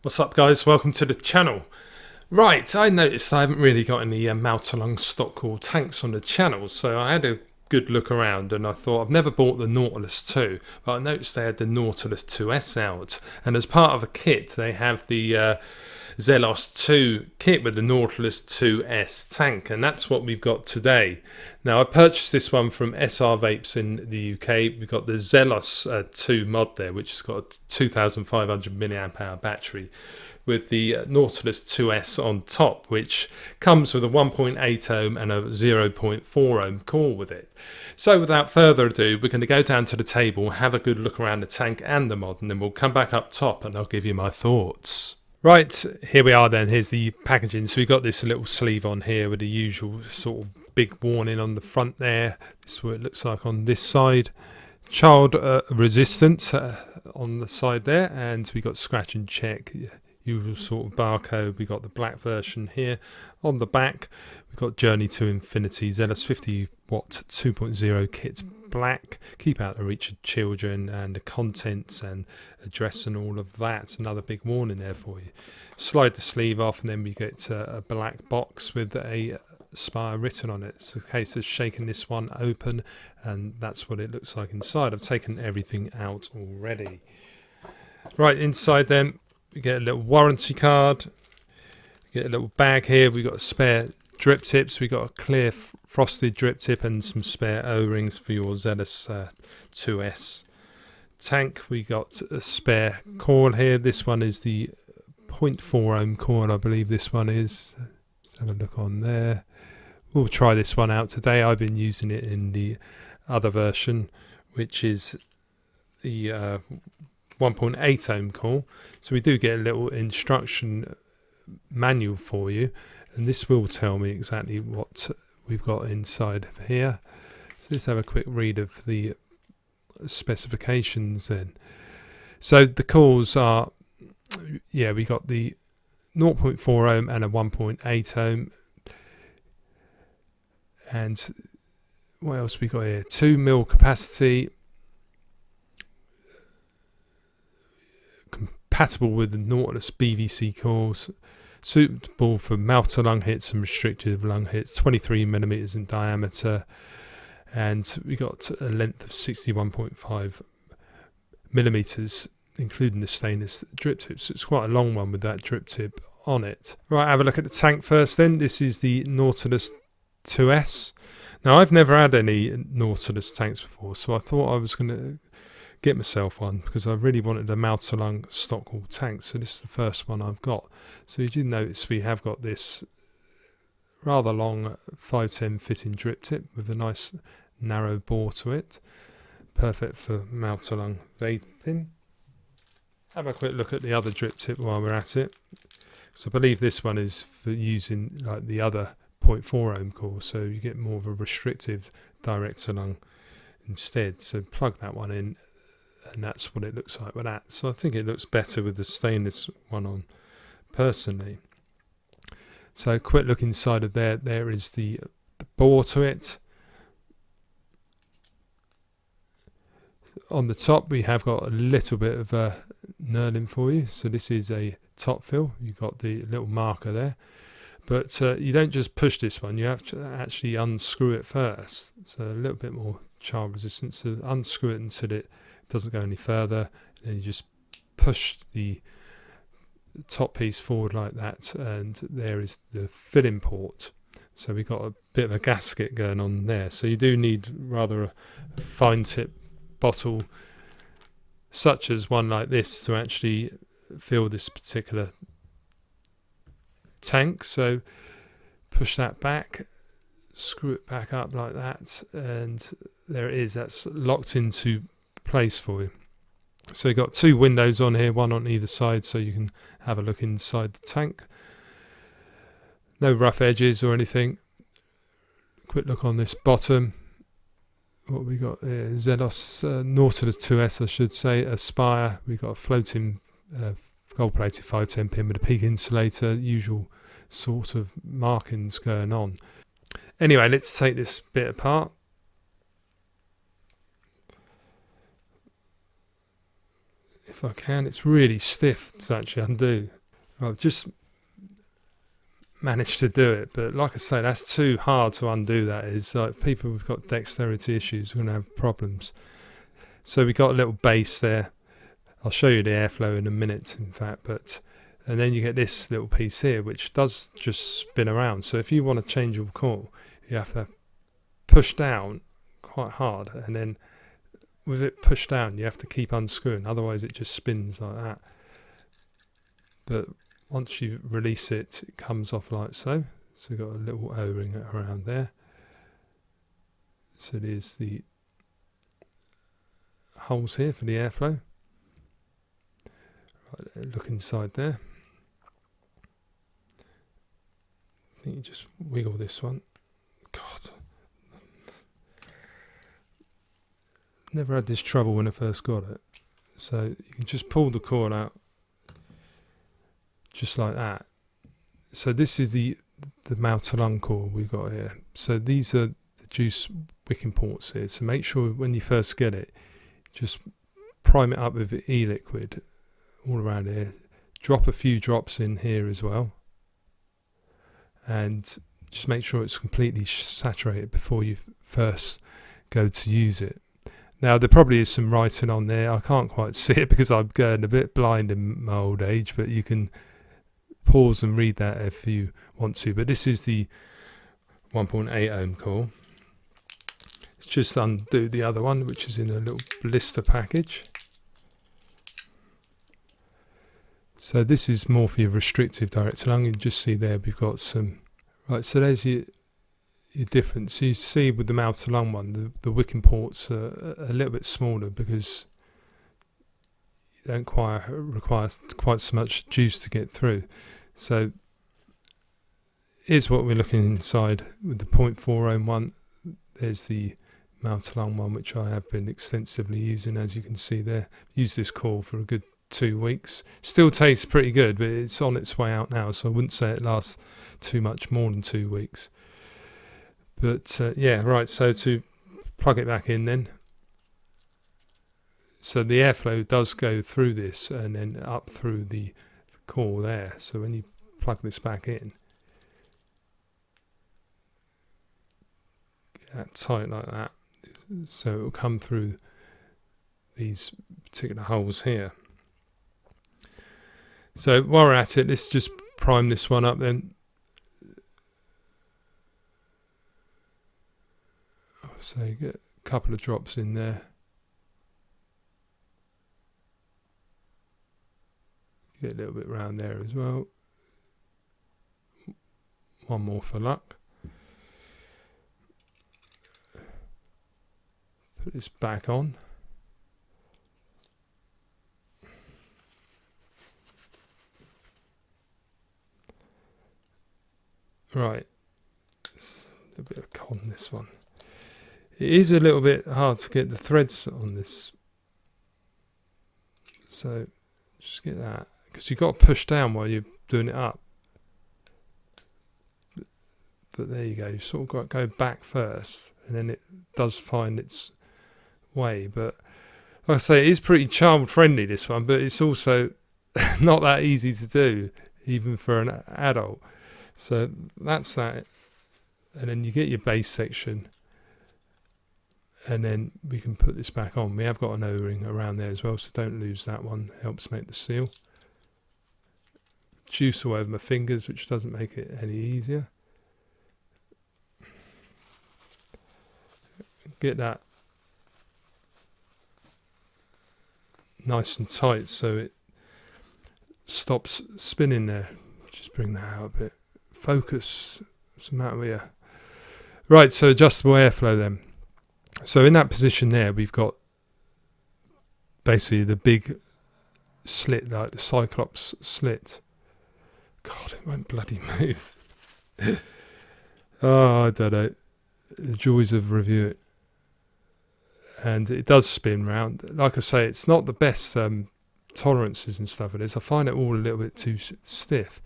What's up guys, welcome to the channel. Right, I noticed I haven't really got any Nautilus stock Coil tanks on the channel, so I had a good look around and I thought I've never bought the Nautilus 2, but I noticed they had the Nautilus 2S out, and as part of a kit they have the Zelos 2 kit with the Nautilus 2S tank, and that's what we've got today. Now I purchased this one from SR Vapes in the UK. We've got the Zelos 2 mod there, which has got a 2500 mAh battery, with the Nautilus 2S on top, which comes with a 1.8 ohm and a 0.4 ohm coil with it. So without further ado, we're going to go down to the table, have a good look around the tank and the mod, and then we'll come back up top and I'll give you my thoughts. Right, here we are then. Here's the packaging. So we've got this little sleeve on here with the usual sort of big warning on the front there. This is what it looks like on this side. Child resistant on the side there, and we got scratch and check, usual sort of barcode. We got the black version here. On the back we've got Journey to Infinity Zelos 50 watt 2.0 kit black, keep out the reach of children, and the contents and address and all of that. Another big warning there for you. Slide the sleeve off and then we get a black box with a Spire written on it. It's a case of shaking this one open and that's what it looks like inside. I've taken everything out already. Right, inside then we get a little warranty card, we get a little bag here. We've got a spare drip tips, we got a clear frosted drip tip and some spare O-rings for your Zelos 2S tank. We got a spare coil here. This one is the 0.4 ohm coil, I believe this one is. Let's have a look on there. We'll try this one out today. I've been using it in the other version, which is the 1.8 ohm coil. So we do get a little instruction manual for you, and this will tell me exactly what we've got inside of here. So let's have a quick read of the specifications then. So the coils are, yeah, we got the 0.4 ohm and a 1.8 ohm, and what else we got here? 2 mil capacity, compatible with the Nautilus BVC coils, suitable for mouth to lung hits and restrictive lung hits, 23 millimeters in diameter, and we got a length of 61.5 millimeters, including the stainless drip tip. So it's quite a long one with that drip tip on it. Right, have a look at the tank first then. This is the Nautilus 2S. Now I've never had any Nautilus tanks before, so I thought I was going to get myself one because I really wanted a Nautilus stock Coil tank. So this is the first one I've got. So you do notice we have got this rather long 510 fitting drip tip with a nice narrow bore to it, perfect for Nautilus vaping. Have a quick look at the other drip tip while we're at it. So I believe this one is for using like the other 0.4 ohm coil, so you get more of a restrictive direct to lung instead. So plug that one in, and that's what it looks like with that. So I think it looks better with the stainless one on personally. So quick look inside of there. There is the bore to it. On the top we have got a little bit of knurling for you. So this is a top fill. You've got the little marker there, but you don't just push this one, you have to actually unscrew it first. So a little bit more child resistance. So unscrew it until it doesn't go any further, and you just push the top piece forward like that, and there is the filling port. So we've got a bit of a gasket going on there, so you do need rather a fine tip bottle such as one like this to actually fill this particular tank. So push that back, screw it back up like that, and there it is. That's locked into place for you. So you've got two windows on here, one on either side, so you can have a look inside the tank. No rough edges or anything. Quick look on this bottom. what we got here? Zelos Nautilus 2S, I should say. Aspire. We got a floating gold-plated 510 pin with a peak insulator. Usual sort of markings going on. Anyway, let's take this bit apart. If I can, it's really stiff to actually undo. I've just managed to do it, but like I say, that's too hard to undo. That is, like, people who've got dexterity issues are going to have problems. So we got a little base there. I'll show you the airflow in a minute, in fact, and then you get this little piece here, which does just spin around. So if you want to change your coil, you have to push down quite hard, and then with it pushed down, you have to keep unscrewing, otherwise it just spins like that. But once you release it, it comes off like so. So we've got a little O-ring around there. So there's the holes here for the airflow. Right, look inside there. I think you just wiggle this one. God. Never had this trouble when I first got it. So you can just pull the cord out just like that. So this is the Nautilus cord we got here. So these are the juice wicking ports here. So make sure when you first get it, just prime it up with e-liquid all around here. Drop a few drops in here as well. And just make sure it's completely saturated before you first go to use it. Now, there probably is some writing on there. I can't quite see it because I'm getting a bit blind in my old age, but you can pause and read that if you want to. But this is the 1.8 ohm coil. Let's just undo the other one, which is in a little blister package. So this is more for your restrictive director lung. You can just see there we've got some. Right, so there's your difference. So you see with the Nautilus one, the wicking ports are a little bit smaller because you don't require quite so much juice to get through. So here's what we're looking inside with the 0.4 ohm one. There's the Nautilus one, which I have been extensively using, as you can see there. Used this coil for a good 2 weeks. Still tastes pretty good, but it's on its way out now, so I wouldn't say it lasts too much more than 2 weeks. But yeah, right, so to plug it back in then. So the airflow does go through this and then up through the core there. So when you plug this back in, get that tight like that. So it will come through these particular holes here. So while we're at it, let's just prime this one up then. So you get a couple of drops in there. Get a little bit round there as well. One more for luck. Put this back on. Right. It's a bit of a con, this one. It is a little bit hard to get the threads on this. So just get that. Because you've got to push down while you're doing it up. But there you go. You've sort of got to go back first. And then it does find its way. But like I say, it is pretty child friendly, this one. But it's also not that easy to do, even for an adult. So that's that. And then you get your base section. And then we can put this back on. We have got an O-ring around there as well, so don't lose that one. Helps make the seal. Juice all over my fingers, which doesn't make it any easier. Get that nice and tight so it stops spinning there. Just bring that out a bit. Focus. What's the matter with you? Right, so adjustable airflow then. So in that position there, we've got basically the big slit, like the Cyclops slit. God, it won't bloody move. Oh, I don't know. The joys of reviewing. and it does spin round. Like I say, it's not the best tolerances and stuff it is. I find it all a little bit too stiff,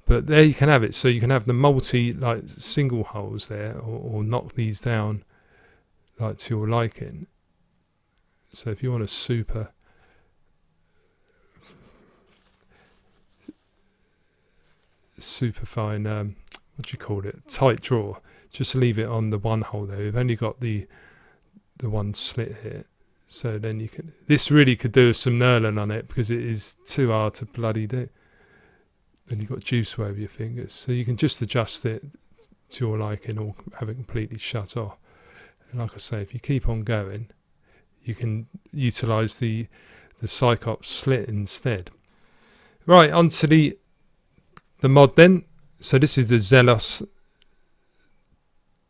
but there you can have it. So you can have the multi like single holes there, or knock these down like to your liking. So if you want a super fine what do you call it, tight draw, just leave it on the one hole there. We've only got the one slit here, so then you can, this really could do some knurling on it because it is too hard to bloody do. And you've got juice all over your fingers, so you can just adjust it to your liking or have it completely shut off. And like I say, if you keep on going, you can utilize the Cyclops slit instead. Right, onto the mod then. So this is the Zelos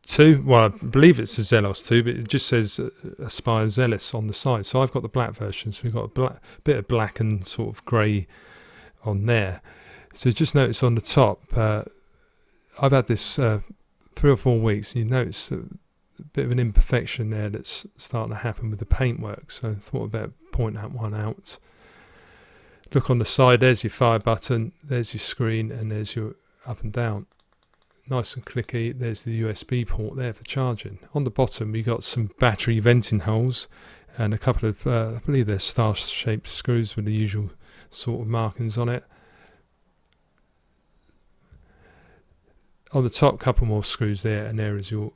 2. Well, I believe it's the Zelos 2, but it just says Aspire Zealous on the side. So I've got the black version, so we've got a bit of black and sort of grey on there. So just notice on the top, I've had this 3 or 4 weeks, and you notice a bit of an imperfection there that's starting to happen with the paintwork. So I thought I'd better point that one out. Look on the side, there's your fire button, there's your screen, and there's your up and down. Nice and clicky. There's the USB port there for charging. On the bottom we got some battery venting holes and a couple of, I believe they're star-shaped screws with the usual sort of markings on it. On the top, couple more screws there, and there is your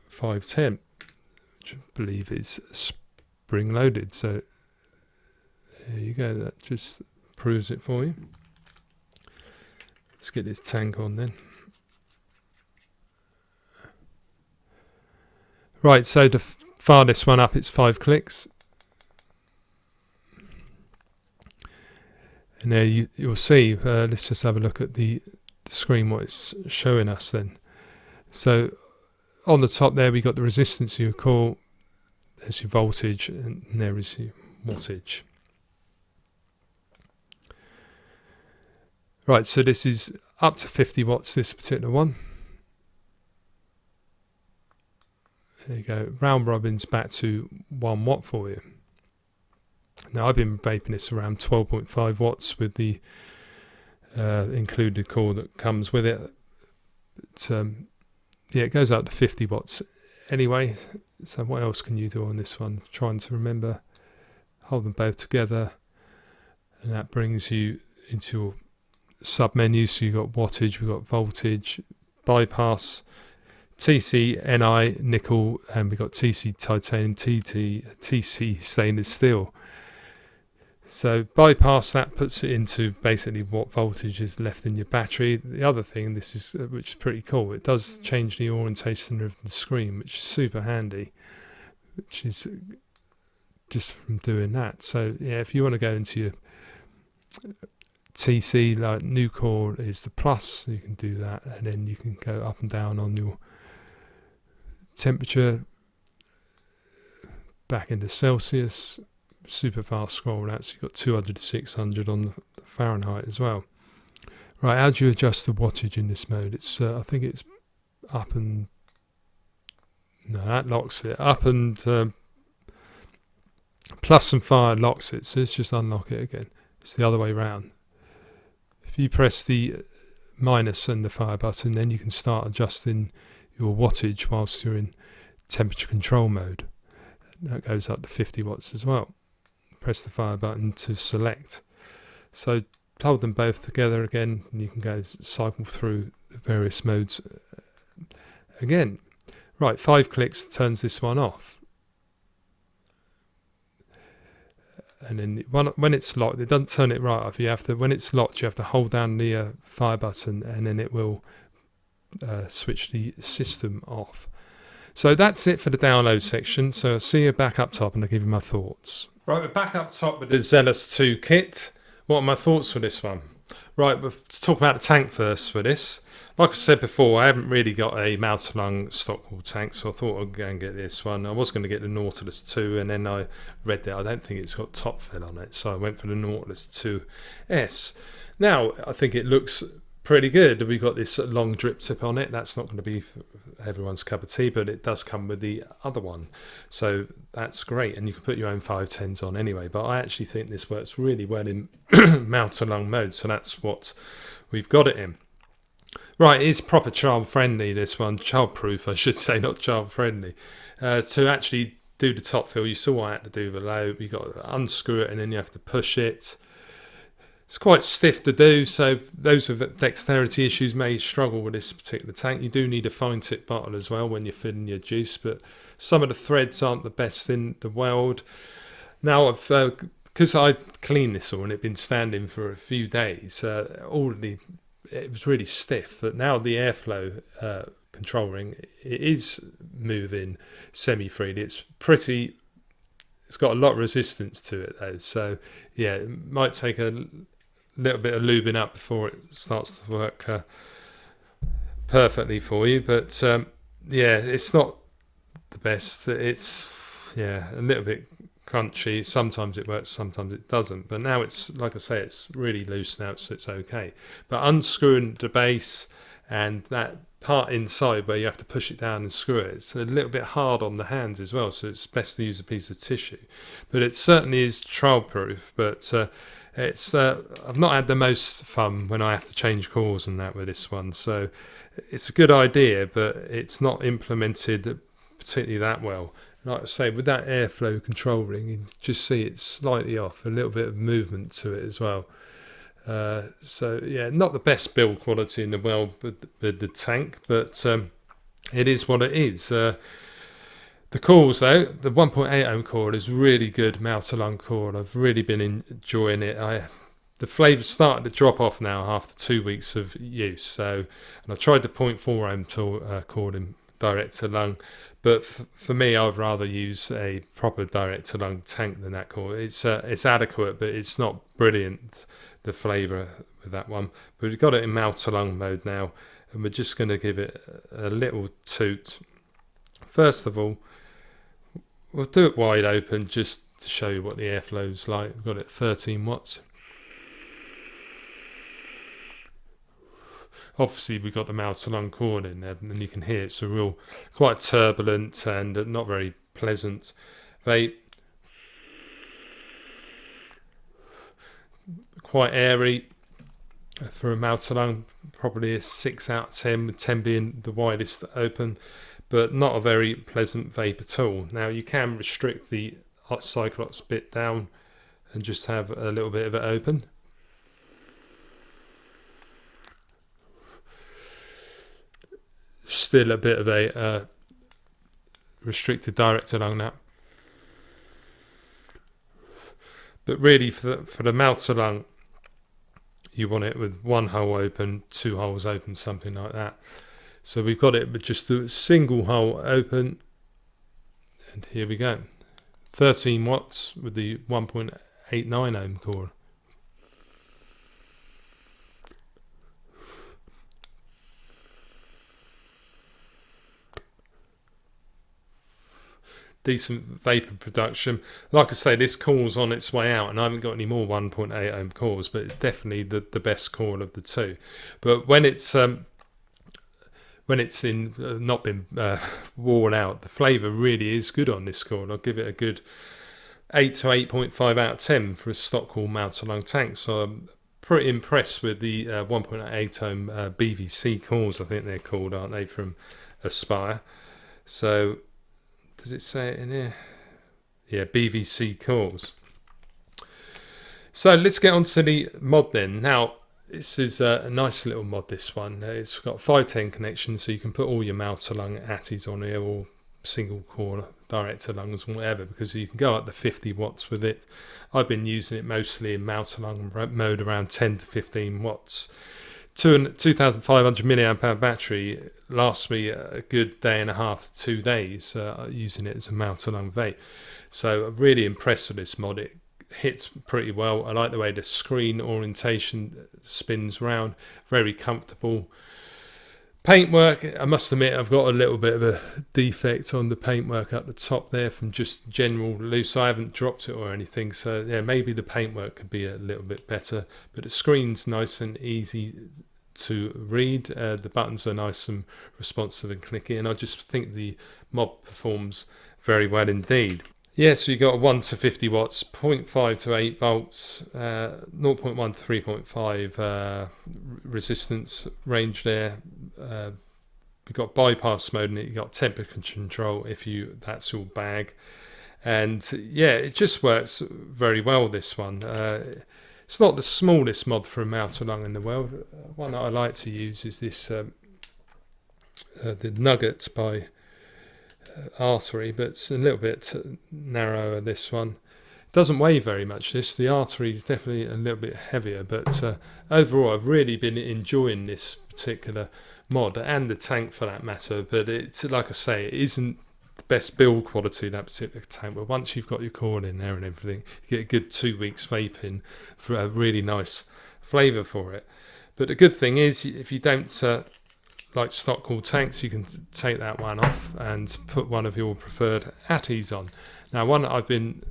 510, which I believe is spring loaded. So there you go, that just proves it for you. Let's get this tank on then. Right, so to fire this one up, it's 5 clicks. And there you'll see, let's just have a look at the screen, what it's showing us then. So on the top there, we got the resistance of your coil, there's your voltage, and there is your wattage. Right, so this is up to 50 watts, this particular one. There you go, round robin's back to 1 watt for you. Now I've been vaping this around 12.5 watts with the included coil that comes with it. But, yeah, it goes up to 50 watts anyway. So what else can you do on this one? Trying to remember. Hold them both together, and that brings you into your sub menu. So you've got wattage, we've got voltage, bypass, TC, NI, nickel, and we've got TC titanium, TC stainless steel. So bypass, that puts it into basically what voltage is left in your battery. The other thing, this is which is pretty cool, it does change the orientation of the screen, which is super handy, which is just from doing that. So yeah, if you want to go into your TC, like new core is the plus, you can do that, and then you can go up and down on your temperature, back into Celsius, super fast scroll out, so you've got 200 to 600 on the Fahrenheit as well. Right, how do you adjust the wattage in this mode? It's I think it's up and, no, that locks it up, and plus and fire locks it, so let's just unlock it again. It's the other way round. If you press the minus and the fire button, then you can start adjusting your wattage whilst you're in temperature control mode. That goes up to 50 watts as well. Press the fire button to select. So hold them both together again, and you can go cycle through the various modes again. Right, 5 clicks turns this one off. And then when it's locked, it doesn't turn it right off. You have to, when it's locked, you have to hold down the fire button, and then it will switch the system off. So that's it for the download section. So I'll see you back up top, and I'll give you my thoughts. Right, we're back up top with the Zelos 2 kit. What are my thoughts for this one? Right, let's talk about the tank first for this. Like I said before, I haven't really got a Nautilus stock coil tank, so I thought I'd go and get this one. I was going to get the Nautilus 2, and then I read that I don't think it's got top fill on it, so I went for the Nautilus 2S. Now, I think it looks pretty good. We got this long drip tip on it. That's not going to be everyone's cup of tea, but it does come with the other one, so that's great. And you can put your own 510s on anyway, but I actually think this works really well in mouth to lung mode, so that's what we've got it in. Right, it's proper child friendly, this one, child proof I should say, not child friendly. To actually do the top fill, you saw what I had to do below. You got to unscrew it and then you have to push it. It's quite stiff to do, so those with dexterity issues may struggle with this particular tank. You do need a fine tip bottle as well when you're filling your juice, but some of the threads aren't the best in the world. Now, because I cleaned this all and it's been standing for a few days, it was really stiff, but now the airflow control ring, it is moving semi-freely. It's got a lot of resistance to it though, so yeah, it might take a little bit of lubing up before it starts to work perfectly for you, but yeah, it's not the best. It's a little bit crunchy. Sometimes it works, sometimes it doesn't, but now it's, like I say, it's really loose now, so it's okay. But unscrewing the base and that part inside where you have to push it down and screw it, it's a little bit hard on the hands as well, so it's best to use a piece of tissue. But it certainly is trial proof, but I've not had the most fun when I have to change coils and that with this one, so it's a good idea, but it's not implemented particularly that well. Like I say, with that airflow control ring, you can just see it's slightly off, a little bit of movement to it as well. So yeah, not the best build quality in the world with the tank, but it is what it is. The coils though, the 1.8 ohm coil is really good mouth to lung coil. I've really been enjoying it. The flavour's started to drop off now after 2 weeks of use. So, and I tried the 0.4 ohm coil in direct to lung, but for me, I'd rather use a proper direct to lung tank than that coil. It's adequate, but it's not brilliant, the flavour with that one. But we've got it in mouth to lung mode now, and we're just going to give it a little toot. First of all, we'll do it wide open just to show you what the airflow's like. We've got it 13 watts. Obviously we've got the mouth to lung coil in there, and you can hear it's a real quite turbulent and not very pleasant vape. Quite airy for a mouth to lung, probably a 6 out of 10, with 10 being the widest open, but not a very pleasant vape at all. Now you can restrict the Cyclops bit down and just have a little bit of it open. Still a bit of a restricted direct to lung now, but really for the mouth to lung, you want it with one hole open, 2 holes open, something like that. So we've got it with just a single hole open, and here we go. 13 watts with the 1.89 ohm coil. Decent vapor production. Like I say, this coil's on its way out, and I haven't got any more 1.8 ohm coils, but it's definitely the best coil of the two. But when it's in not been worn out, the flavour really is good on this coil. I'll give it a good 8 to 8.5 out of 10 for a stock coil mouth to lung tank. So I'm pretty impressed with the 1.8 ohm BVC coils, I think they're called, aren't they, from Aspire. So does it say it in here? Yeah, BVC coils. So let's get on to the mod then. Now, this is a nice little mod, this one. It's got 510 connections, so you can put all your mouth to lung atties on here, or single core direct to lungs, whatever, because you can go up to 50 watts with it. I've been using it mostly in mouth to lung mode, around 10 to 15 watts. 2,500 milliamp hour battery lasts me a good day and a half, 2 days, using it as a mouth to lung vape. So I'm really impressed with this mod. It hits pretty well. I like the way the screen orientation spins round, very comfortable. Paintwork, I must admit, I've got a little bit of a defect on the paintwork at the top there from just general loose. I haven't dropped it or anything, so yeah, maybe the paintwork could be a little bit better, but the screen's nice and easy to read. The buttons are nice and responsive and clicky, and I just think the mod performs very well indeed. Yeah, so you got a 1 to 50 watts, 0.5 to 8 volts, 0.1 to 3.5 resistance range there. You've got bypass mode in it, you've got temperature control if that's your bag. And yeah, it just works very well, this one. It's not the smallest mod for a mouth to lung in the world. One that I like to use is this, the Nuggets by Artery, but it's a little bit narrower, this one. It doesn't weigh very much, this. The Artery is definitely a little bit heavier, but overall I've really been enjoying this particular mod, and the tank for that matter. But it's, like I say, it isn't the best build quality, that particular tank, but once you've got your Coil in there and everything, you get a good 2 weeks vaping for a really nice flavour for it. But the good thing is, if you don't like stock Coil tanks, you can take that one off and put one of your preferred Atties on. Now, one that I've been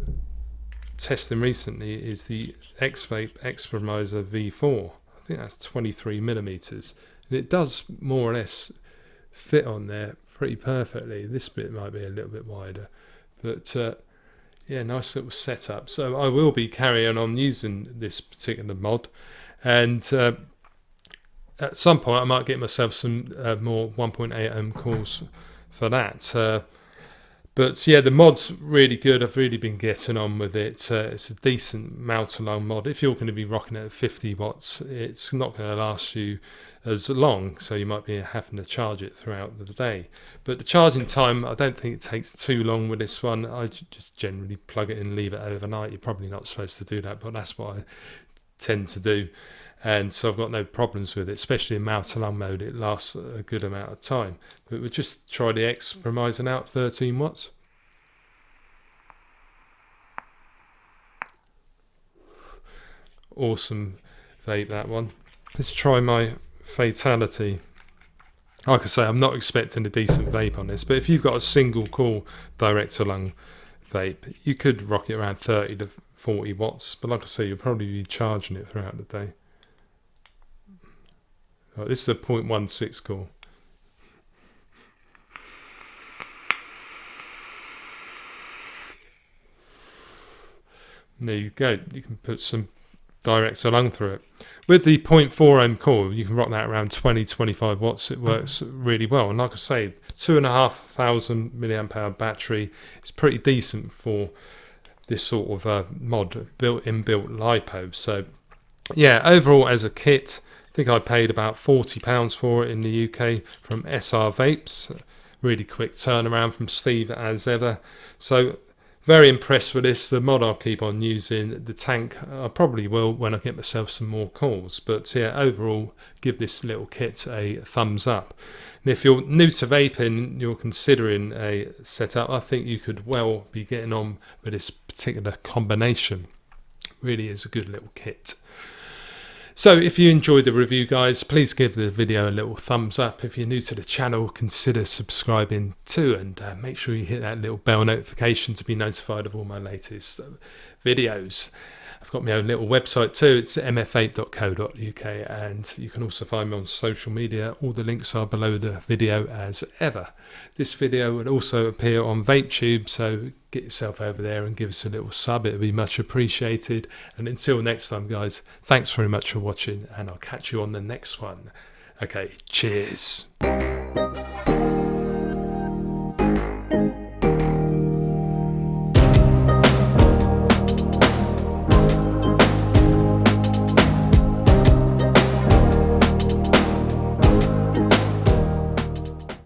testing recently is the X-Vape Exprimizer V4. I think that's 23mm. And it does more or less fit on there pretty perfectly. This bit might be a little bit wider, but yeah, nice little setup. So I will be carrying on using this particular mod, and at some point I might get myself some more 1.8 ohm coils for that. But yeah, the mod's really good. I've really been getting on with it. It's a decent mouth-to-lung mod. If you're going to be rocking it at 50 watts, it's not going to last you as long, so you might be having to charge it throughout the day. But the charging time, I don't think it takes too long with this one. I just generally plug it in and leave it overnight. You're probably not supposed to do that, but that's what I tend to do. And so I've got no problems with it, especially in mouth-to-lung mode. It lasts a good amount of time. But we'll just try the Exprimizer out, 13 watts. Awesome vape, that one. Let's try my Fatality. Like I say, I'm not expecting a decent vape on this, but if you've got a single coil direct-to-lung vape, you could rock it around 30 to 40 watts. But like I say, you'll probably be charging it throughout the day. Right, this is a 0.16 coil. There you go. You can put some direct-to-lung through it. With the 0.4 ohm coil, you can rock that around 20-25 watts. It works really well. And like I say, 2,500 milliamp hour battery. It's pretty decent for this sort of mod, inbuilt LiPo. So yeah, overall as a kit, I think I paid about £40 for it in the UK from SR Vapes. Really quick turnaround from Steve as ever. So very impressed with this. The mod I'll keep on using. The tank I probably will when I get myself some more coils. But yeah, overall, give this little kit a thumbs up. And if you're new to vaping, you're considering a setup, I think you could well be getting on with this particular combination. Really is a good little kit. So if you enjoyed the review, guys, please give the video a little thumbs up. If you're new to the channel, consider subscribing too, and make sure you hit that little bell notification to be notified of all my latest videos. I've got my own little website too. It's mfvape.co.uk, and you can also find me on social media. All the links are below the video as ever. This video will also appear on VapeTube, so get yourself over there and give us a little sub. It would be much appreciated. And until next time, guys, thanks very much for watching, and I'll catch you on the next one. Okay, cheers.